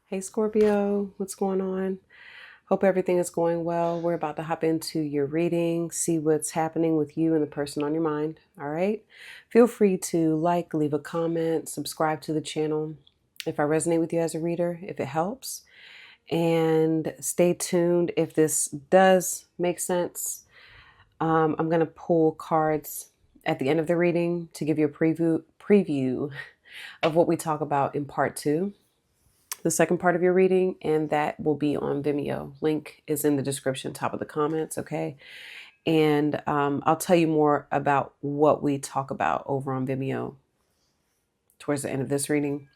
Hey Scorpio, what's going on? Hope everything is going well. We're about to hop into your reading, see what's happening with you and the person on your mind. All right. Feel free to leave a comment, subscribe to the channel if I resonate with you as a reader, if it helps. And stay tuned if this does make sense. I'm going to pull cards at the end of the reading to give you a preview of what we talk about in part two, the second part of your reading, and that will be on Vimeo. Link is in the description, top of the comments, okay? And I'll tell you more about what we talk about over on Vimeo towards the end of this reading.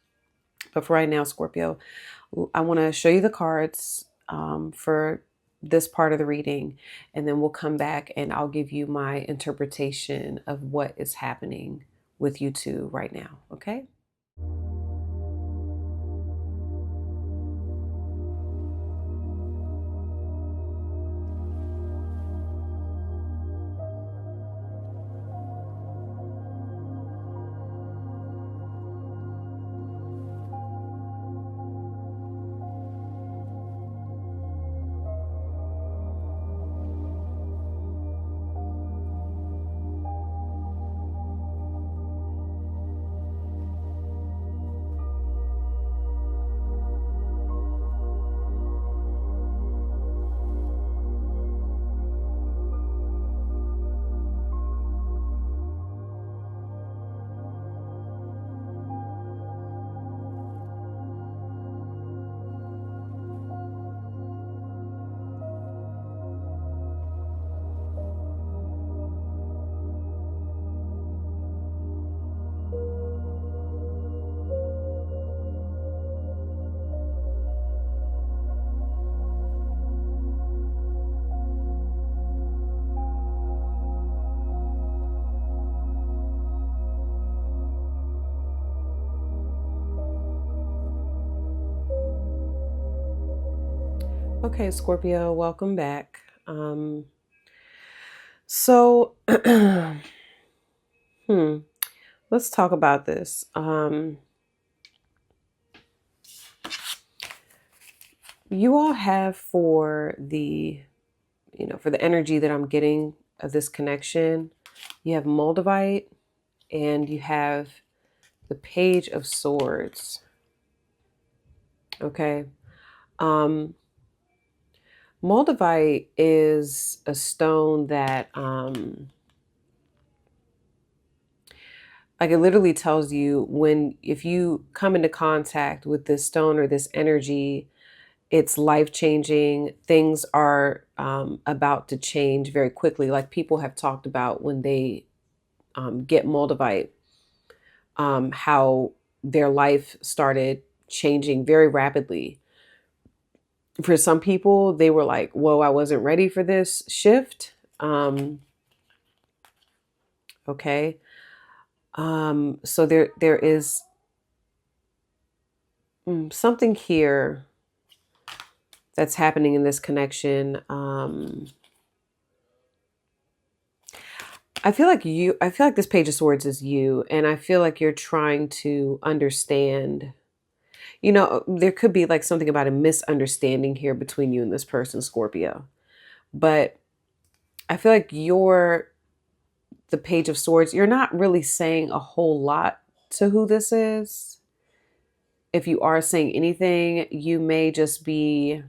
But for right now, Scorpio, I want to show you the cards for this part of the reading, and then we'll come back and I'll give you my interpretation of what is happening with you two right now, okay? Okay, Scorpio, welcome back. So, let's talk about this. You all have for the energy that I'm getting of this connection, you have Moldavite and you have the Page of Swords. Okay. Moldavite is a stone that, like, it literally tells you if you come into contact with this stone or this energy, it's life-changing. Things are about to change very quickly. Like people have talked about when they get Moldavite, how their life started changing very rapidly. For some people, they were like, whoa, I wasn't ready for this shift. Okay. So there is something here that's happening in this connection. I feel like this Page of Swords is you, and I feel like you're trying to understand. There could be like something about a misunderstanding here between you and this person, Scorpio. But I feel like the Page of Swords, you're not really saying a whole lot to who this is. If you are saying anything, you may just be,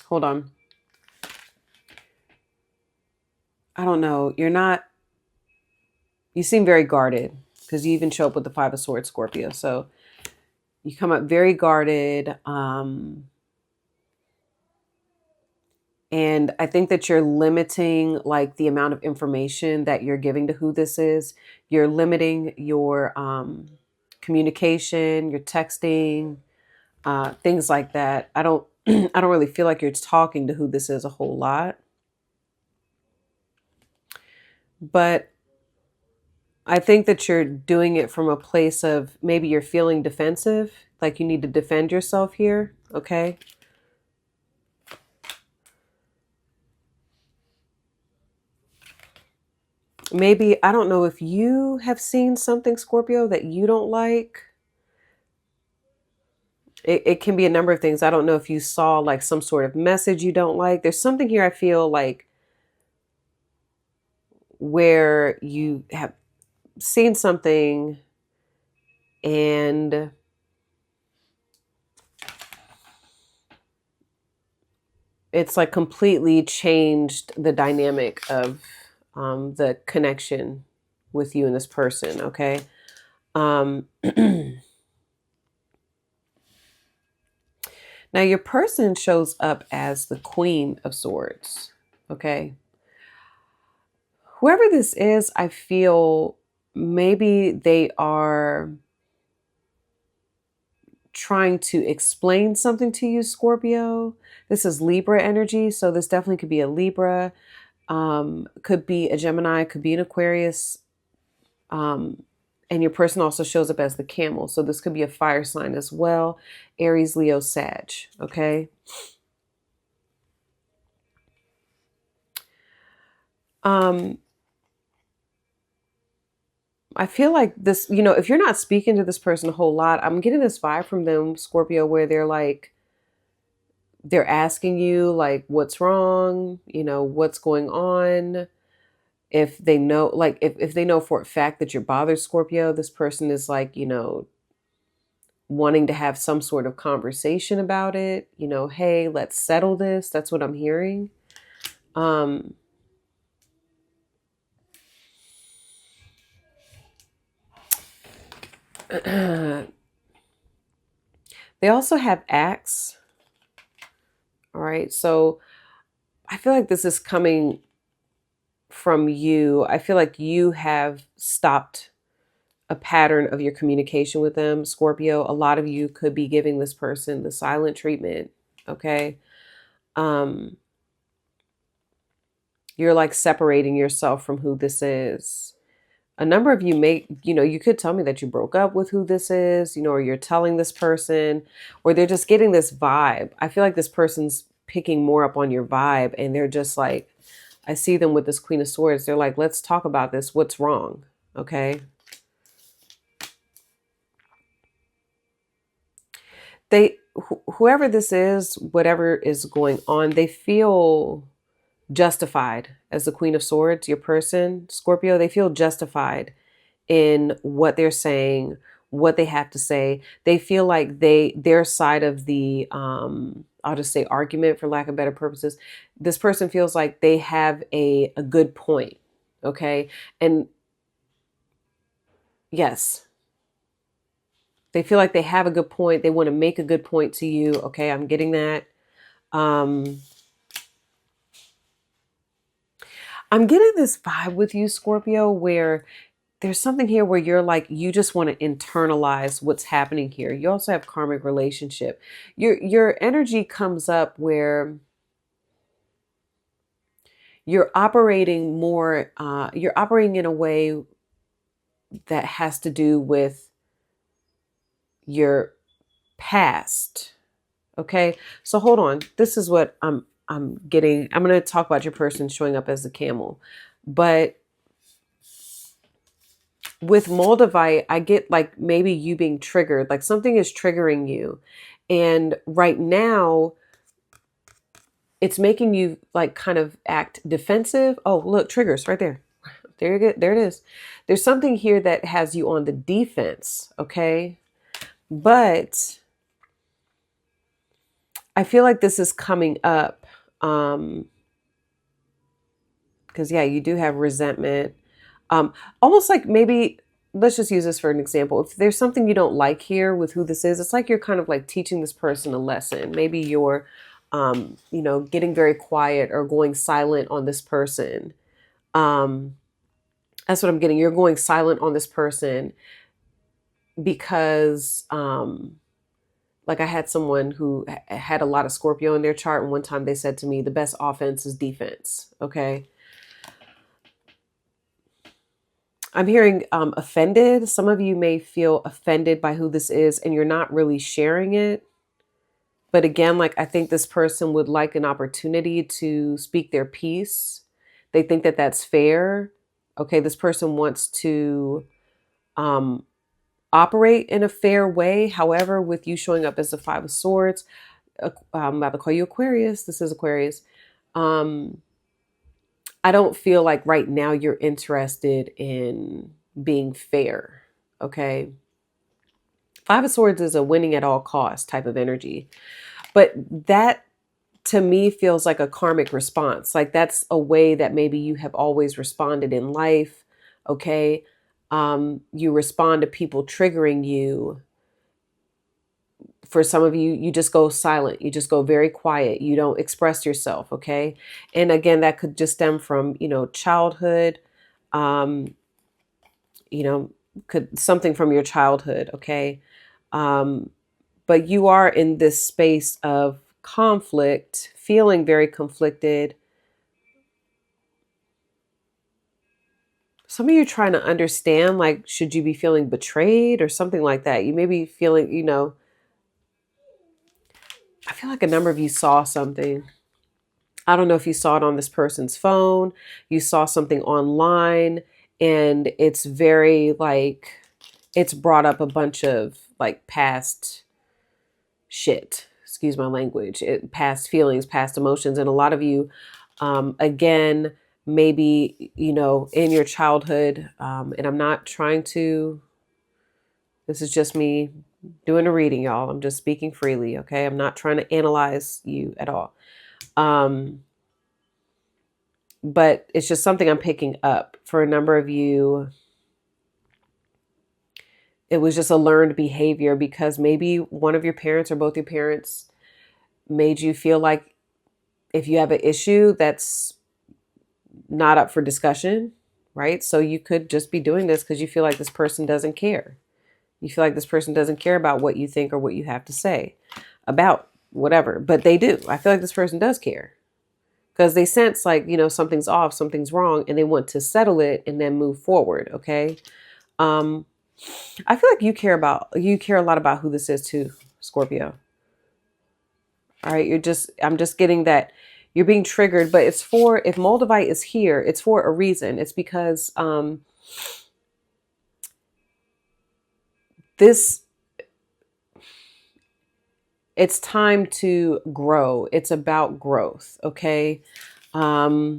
hold on. I don't know. You seem very guarded because you even show up with the Five of Swords, Scorpio. So you come up very guarded. And I think that you're limiting like the amount of information that you're giving to who this is. You're limiting your communication, your texting, things like that. I don't I don't really feel like you're talking to who this is a whole lot. But I think that you're doing it from a place of maybe you're feeling defensive, like you need to defend yourself here, okay? Maybe, I don't know if you have seen something, Scorpio, that you don't like. It can be a number of things. I don't know if you saw like some sort of message you don't like. There's something here I feel like where you have seen something and it's like completely changed the dynamic of the connection with you and this person. Okay. Now your person shows up as the Queen of Swords. Okay. Whoever this is, I feel maybe they are trying to explain something to you, Scorpio. This is Libra energy, so this definitely could be a Libra, could be a Gemini, could be an Aquarius, and your person also shows up as the Camel, so this could be a fire sign as well. Aries, Leo, Sag. Okay. I feel like this, if you're not speaking to this person a whole lot, I'm getting this vibe from them, Scorpio, where they're asking you like what's wrong, what's going on. If they know, like if they know for a fact that you're bothered, Scorpio, this person is like, wanting to have some sort of conversation about it, hey, let's settle this. That's what I'm hearing. They also have acts. All right. So I feel like this is coming from you. I feel like you have stopped a pattern of your communication with them, Scorpio. A lot of you could be giving this person the silent treatment. Okay. You're like separating yourself from who this is. A number of you may, you could tell me that you broke up with who this is, or you're telling this person, or they're just getting this vibe. I feel like this person's picking more up on your vibe and they're just like, I see them with this Queen of Swords. They're like, let's talk about this. What's wrong? Okay. Whoever this is, whatever is going on, they feel justified as the Queen of Swords, your person, Scorpio. They feel justified in what they're saying, what they have to say. They feel like their side of the I'll just say argument, for lack of better purposes, this person feels like they have a good point. Okay. And yes, they feel like they have a good point. They want to make a good point to you. Okay, I'm getting that. I'm getting this vibe with you, Scorpio, where there's something here where you're like, you just want to internalize what's happening here. You also have karmic relationship. Your energy comes up where you're operating more, you're operating in a way that has to do with your past. Okay. So hold on. This is what I'm getting. I'm going to talk about your person showing up as a camel, but with Moldavite, I get like maybe you being triggered, like something is triggering you. And right now it's making you like kind of act defensive. Oh, look, triggers right there. There you go. There it is. There's something here that has you on the defense. Okay. But I feel like this is coming up. Because yeah, you do have resentment. Almost like maybe, let's just use this for an example. If there's something you don't like here with who this is, it's like you're kind of like teaching this person a lesson. Maybe you're, getting very quiet or going silent on this person. That's what I'm getting. You're going silent on this person because, like I had someone who had a lot of Scorpio in their chart. And one time they said to me, the best offense is defense. Okay. I'm hearing offended. Some of you may feel offended by who this is and you're not really sharing it. But again, like I think this person would like an opportunity to speak their piece. They think that that's fair. Okay, this person wants to operate in a fair way. However, with you showing up as the Five of Swords, I'm about to call you Aquarius. This is Aquarius. I don't feel like right now you're interested in being fair. Okay. Five of Swords is a winning at all costs type of energy. But that to me feels like a karmic response. Like that's a way that maybe you have always responded in life. Okay. You respond to people triggering you. For some of you, you just go silent. You just go very quiet. You don't express yourself. Okay. And again, that could just stem from, childhood, um, could something from your childhood. Okay. Um, but you are in this space of conflict, feeling very conflicted. Some of you trying to understand, like, should you be feeling betrayed or something like that? You may be feeling, I feel like a number of you saw something. I don't know if you saw it on this person's phone, you saw something online, and it's very like, it's brought up a bunch of like past shit, excuse my language, past feelings, past emotions. And a lot of you, again, maybe, in your childhood, and I'm not trying to, this is just me doing a reading, y'all. I'm just speaking freely. Okay. I'm not trying to analyze you at all. But it's just something I'm picking up for a number of you. It was just a learned behavior because maybe one of your parents or both your parents made you feel like if you have an issue that's not up for discussion, right? So you could just be doing this because you feel like this person doesn't care. You feel like this person doesn't care about what you think or what you have to say about whatever, but they do. I feel like this person does care because they sense like, something's off, something's wrong, and they want to settle it and then move forward. Okay. I feel like you care a lot about who this is too, Scorpio. All right. I'm just getting that you're being triggered, but it's if Moldavite is here, it's for a reason. It's because, it's time to grow. It's about growth. Okay. Yeah.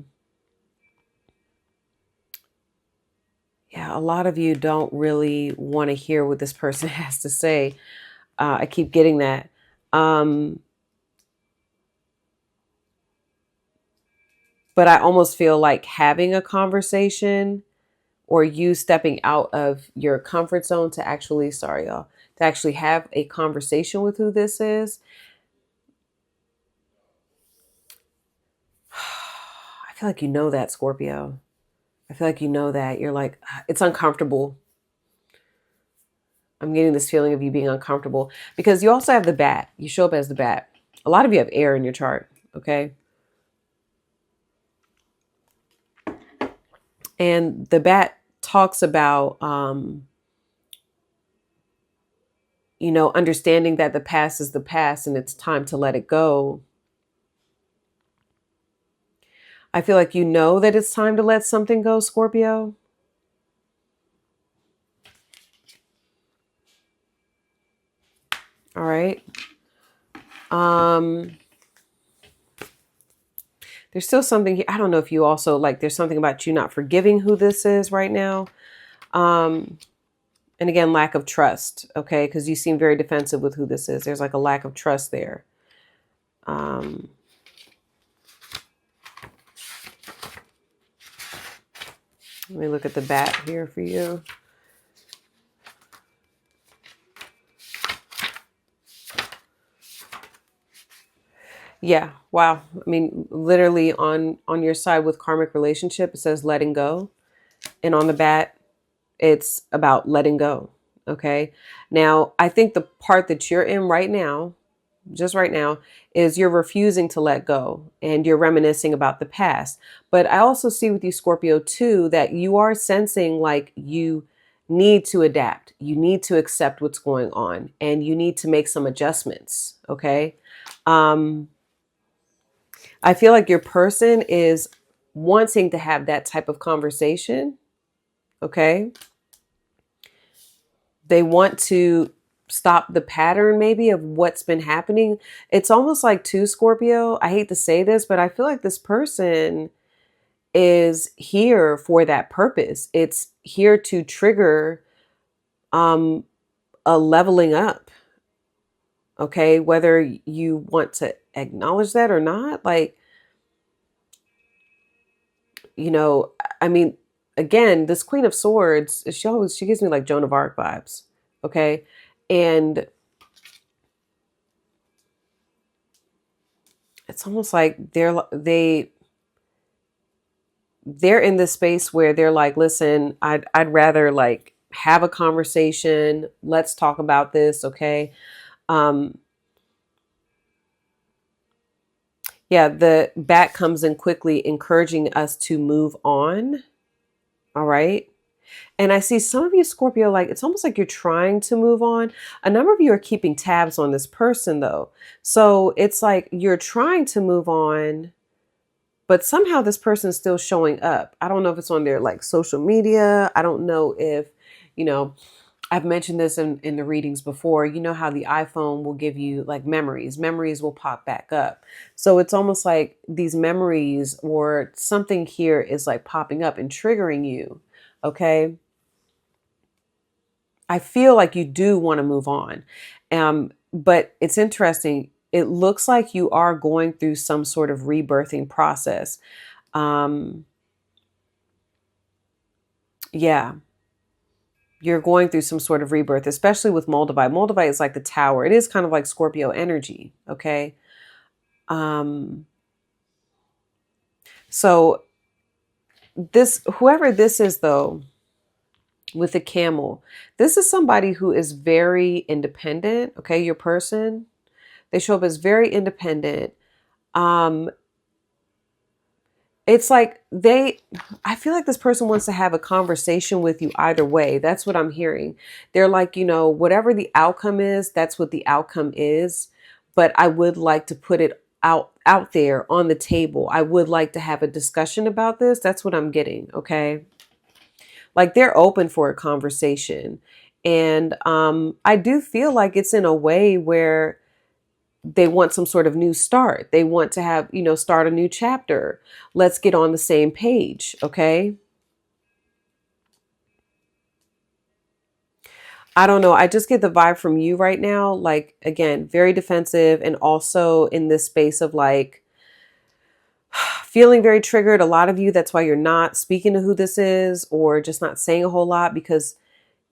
A lot of you don't really want to hear what this person has to say. I keep getting that. But I almost feel like having a conversation or you stepping out of your comfort zone to actually, sorry, y'all, to actually have a conversation with who this is. I feel like that, Scorpio. I feel like that. You're like, it's uncomfortable. I'm getting this feeling of you being uncomfortable because you also have the bat. You show up as the bat. A lot of you have air in your chart. Okay. And the bat talks about, understanding that the past is the past and it's time to let it go. I feel like that it's time to let something go, Scorpio. All right. There's still something here. I don't know if you also like, there's something about you not forgiving who this is right now. And again, lack of trust. Okay. Because you seem very defensive with who this is. There's like a lack of trust there. Let me look at the bat here for you. Yeah. Wow. I mean, literally on your side with karmic relationship, it says letting go. And on the bat, it's about letting go. Okay. Now, I think the part that you're in right now, just right now, is you're refusing to let go and you're reminiscing about the past. But I also see with you, Scorpio, too, that you are sensing like you need to adapt. You need to accept what's going on and you need to make some adjustments. Okay. I feel like your person is wanting to have that type of conversation. Okay. They want to stop the pattern maybe of what's been happening. It's almost like too, Scorpio, I hate to say this, but I feel like this person is here for that purpose. It's here to trigger um a leveling up. Okay, whether you want to acknowledge that or not, like, you know, I mean, again, this Queen of Swords, she gives me like Joan of Arc vibes. Okay. And it's almost like they're in this space where they're like, listen, I'd rather like have a conversation. Let's talk about this. Okay. Um, yeah, the back comes in quickly, encouraging us to move on. All right. And I see some of you, Scorpio, like it's almost like you're trying to move on. A number of you are keeping tabs on this person, though. So it's like you're trying to move on, but somehow this person is still showing up. I don't know if it's on their like social media. I don't know if, you know, I've mentioned this in the readings before. You know how the iPhone will give you like memories. Memories will pop back up. So it's almost like these memories or something here is like popping up and triggering you. Okay. I feel like you do want to move on. But it's interesting. It looks like you are going through some sort of rebirthing process. Um, yeah, you're going through some sort of rebirth, especially with Moldavite. Moldavite is like the tower. It is kind of like Scorpio energy. Okay. Um, so whoever this is though, with the camel, this is somebody who is very independent. Okay. Your person, they show up as very independent. Um, it's like I feel like this person wants to have a conversation with you either way. That's what I'm hearing. They're like, whatever the outcome is, that's what the outcome is. But I would like to put it out there on the table. I would like to have a discussion about this. That's what I'm getting. Okay. Like they're open for a conversation. And I do feel like it's in a way where they want some sort of new start. They want to have, start a new chapter. Let's get on the same page. Okay. I don't know. I just get the vibe from you right now. Like, again, very defensive and also in this space of like feeling very triggered. A lot of you, that's why you're not speaking to who this is or just not saying a whole lot because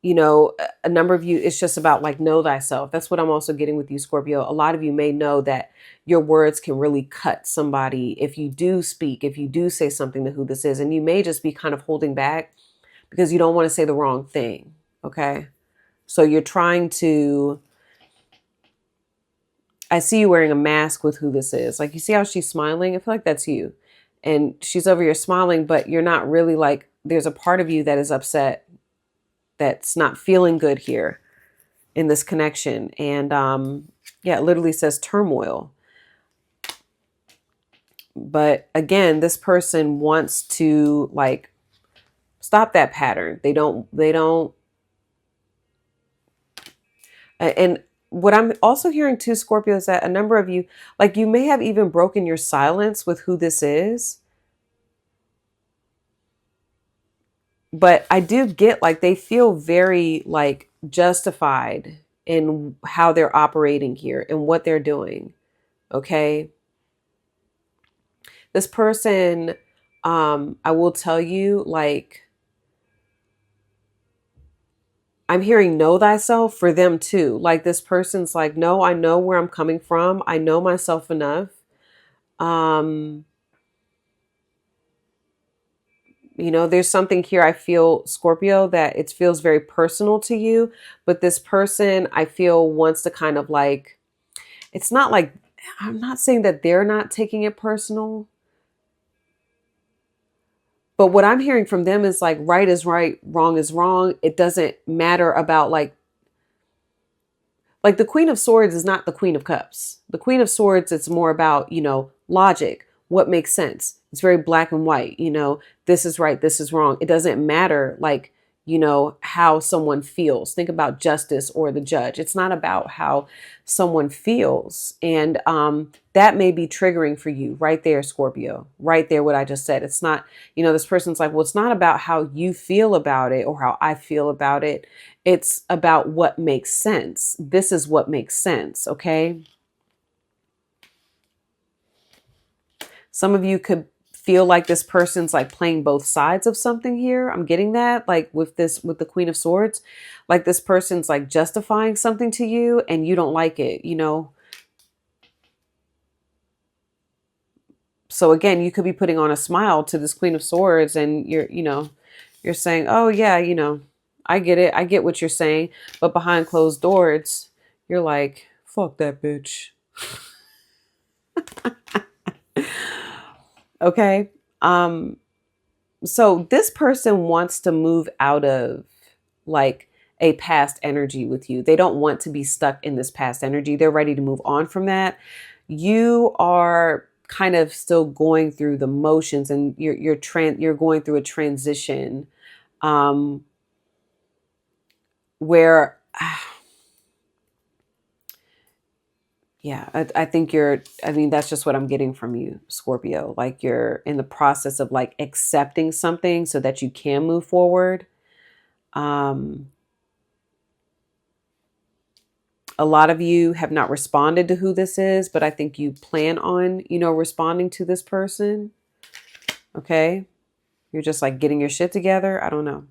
a number of you, it's just about like know thyself. That's what I'm also getting with you, Scorpio. A lot of you may know that your words can really cut somebody if you do speak, if you do say something to who this is, and you may just be kind of holding back because you don't want to say the wrong thing. Okay. So you're trying to, I see you wearing a mask with who this is. Like you see how she's smiling? I feel like that's you. And she's over here smiling, but you're not really like, there's a part of you that is upset, that's not feeling good here in this connection. And yeah, it literally says turmoil. But again, this person wants to like stop that pattern. They don't. And what I'm also hearing too, Scorpio, is that a number of you, like you may have even broken your silence with who this is. But I do get like they feel very like justified in how they're operating here and what they're doing. Okay. This person, I will tell you, like, I'm hearing know thyself for them too. Like this person's like, no, I know where I'm coming from. I know myself enough. Um, there's something here I feel, Scorpio, that it feels very personal to you. But this person, I feel, wants to kind of like, it's not like, I'm not saying that they're not taking it personal. But what I'm hearing from them is like right is right, wrong is wrong. It doesn't matter about like the Queen of Swords is not the Queen of Cups. The Queen of Swords, it's more about, logic, what makes sense. It's very black and white, this is right, this is wrong. It doesn't matter like you know, how someone feels. Think about justice or the judge. It's not about how someone feels. And that may be triggering for you right there, Scorpio, right there, what I just said. It's not, you know, this person's like, well, it's not about how you feel about it or how I feel about it. It's about what makes sense. This is what makes sense. Okay. Some of you could feel like this person's like playing both sides of something here. I'm getting that, like with this, with the Queen of Swords, like this person's like justifying something to you and you don't like it, you know? So again, you could be putting on a smile to this Queen of Swords and you're, you know, you're saying, oh yeah, you know, I get it. I get what you're saying. But behind closed doors, you're like, fuck that bitch. Okay. So this person wants to move out of like a past energy with you. They don't want to be stuck in this past energy. They're ready to move on from that. You are kind of still going through the motions and you're going through a transition where yeah, I think I mean, that's just what I'm getting from you, Scorpio. Like you're in the process of like accepting something so that you can move forward. Um, a lot of you have not responded to who this is, but I think you plan on, you know, responding to this person. Okay. You're just like getting your shit together. I don't know.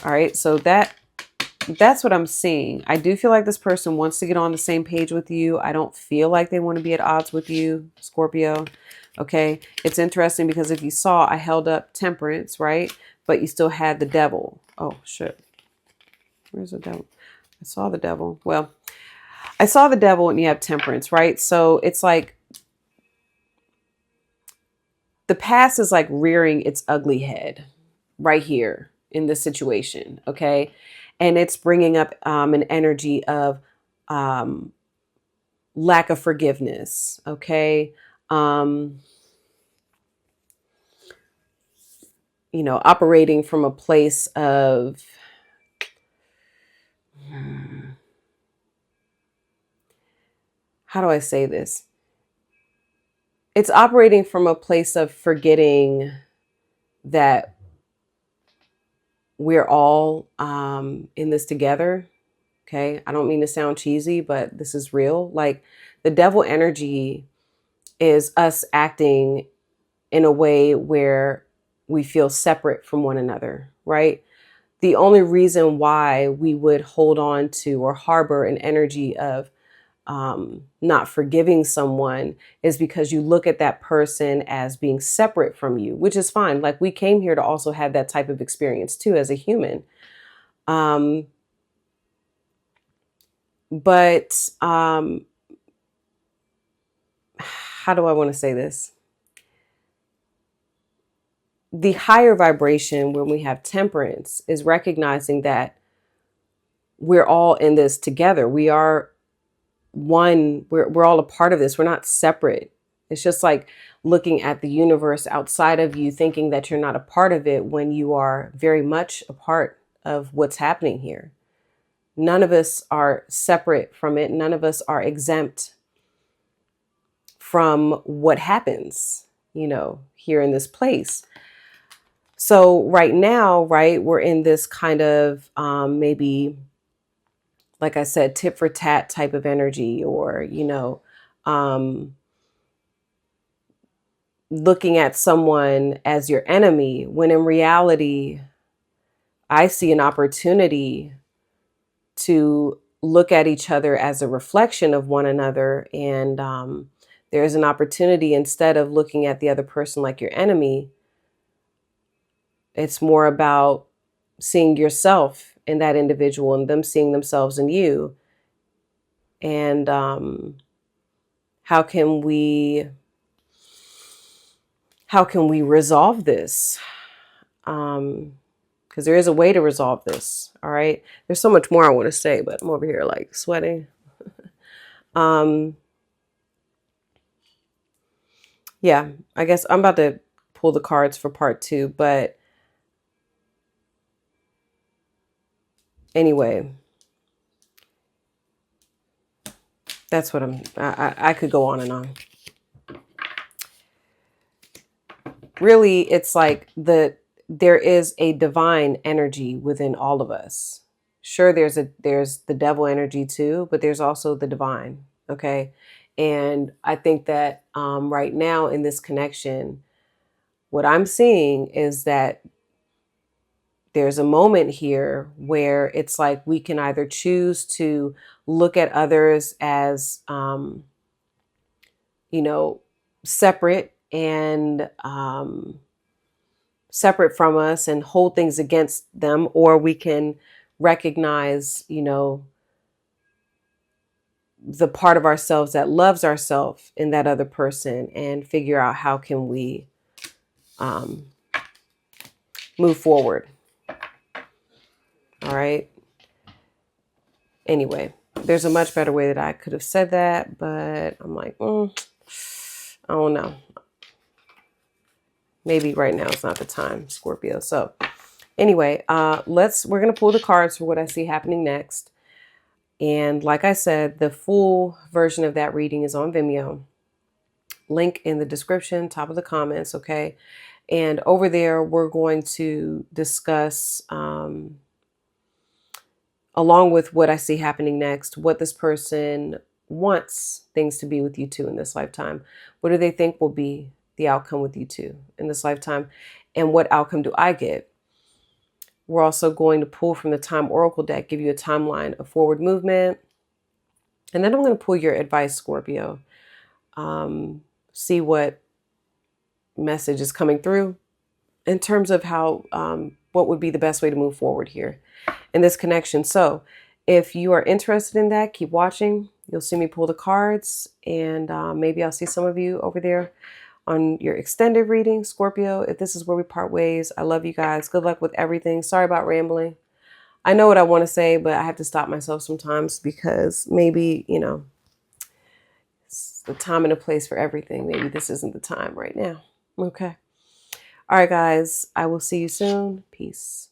All right. So that's what I'm seeing. I do feel like this person wants to get on the same page with you. I don't feel like they want to be at odds with you, Scorpio. Okay. It's interesting because if you saw, I held up Temperance, right? But you still had the Devil. Oh, shit. Where's the Devil? I saw the Devil. Well, I saw the Devil and you have Temperance, right? So it's like the past is like rearing its ugly head right here in this situation. Okay. And it's bringing up an energy of lack of forgiveness. Okay. Um, you know, operating from a place of, how do I say this? It's operating from a place of forgetting that we're all in this together. Okay. I don't mean to sound cheesy, but this is real. Like the Devil energy is us acting in a way where we feel separate from one another, right? The only reason why we would hold on to or harbor an energy of not forgiving someone is because you look at that person as being separate from you, which is fine. Like we came here to also have that type of experience too as a human. But how do I want to say this? The higher vibration when we have Temperance is recognizing that we're all in this together. We are one, we're all a part of this. We're not separate. It's just like looking at the universe outside of you, thinking that you're not a part of it when you are very much a part of what's happening here. None of us are separate from it. None of us are exempt from what happens, you know, here in this place. So right now, right, we're in this kind of maybe, like I said, tit for tat type of energy, or, you know, looking at someone as your enemy, when in reality, I see an opportunity to look at each other as a reflection of one another. And there's an opportunity, instead of looking at the other person like your enemy, it's more about seeing yourself in that individual and them seeing themselves in you. And how can we resolve this? Because there is a way to resolve this. All right. There's so much more I want to say, but I'm over here like sweating. Yeah, I guess I'm about to pull the cards for part 2, but anyway, that's what I could go on and on. Really, it's like there is a divine energy within all of us. Sure, there's the devil energy too, but there's also the divine. Okay. And I think that right now in this connection, what I'm seeing is that there's a moment here where it's like we can either choose to look at others as, you know, separate and separate from us and hold things against them, or we can recognize, you know, the part of ourselves that loves ourselves in that other person and figure out how can we um, move forward. All right. Anyway, there's a much better way that I could have said that, but I'm like, I don't know. Maybe right now it's not the time, Scorpio. So anyway, we're going to pull the cards for what I see happening next. And like I said, the full version of that reading is on Vimeo. Link in the description, top of the comments, okay? And over there, we're going to discuss, along with what I see happening next, what this person wants things to be with you two in this lifetime. What do they think will be the outcome with you two in this lifetime? And what outcome do I get? We're also going to pull from the Time Oracle deck, give you a timeline of forward movement. And then I'm going to pull your advice, Scorpio. See what message is coming through in terms of how, what would be the best way to move forward here in this connection. So if you are interested in that, keep watching. You'll see me pull the cards, and maybe I'll see some of you over there on your extended reading, Scorpio. If this is where we part ways, I love you guys. Good luck with everything. Sorry about rambling. I know what I want to say, but I have to stop myself sometimes because maybe, you know, it's the time and a place for everything. Maybe this isn't the time right now. Okay. All right, guys. I will see you soon. Peace.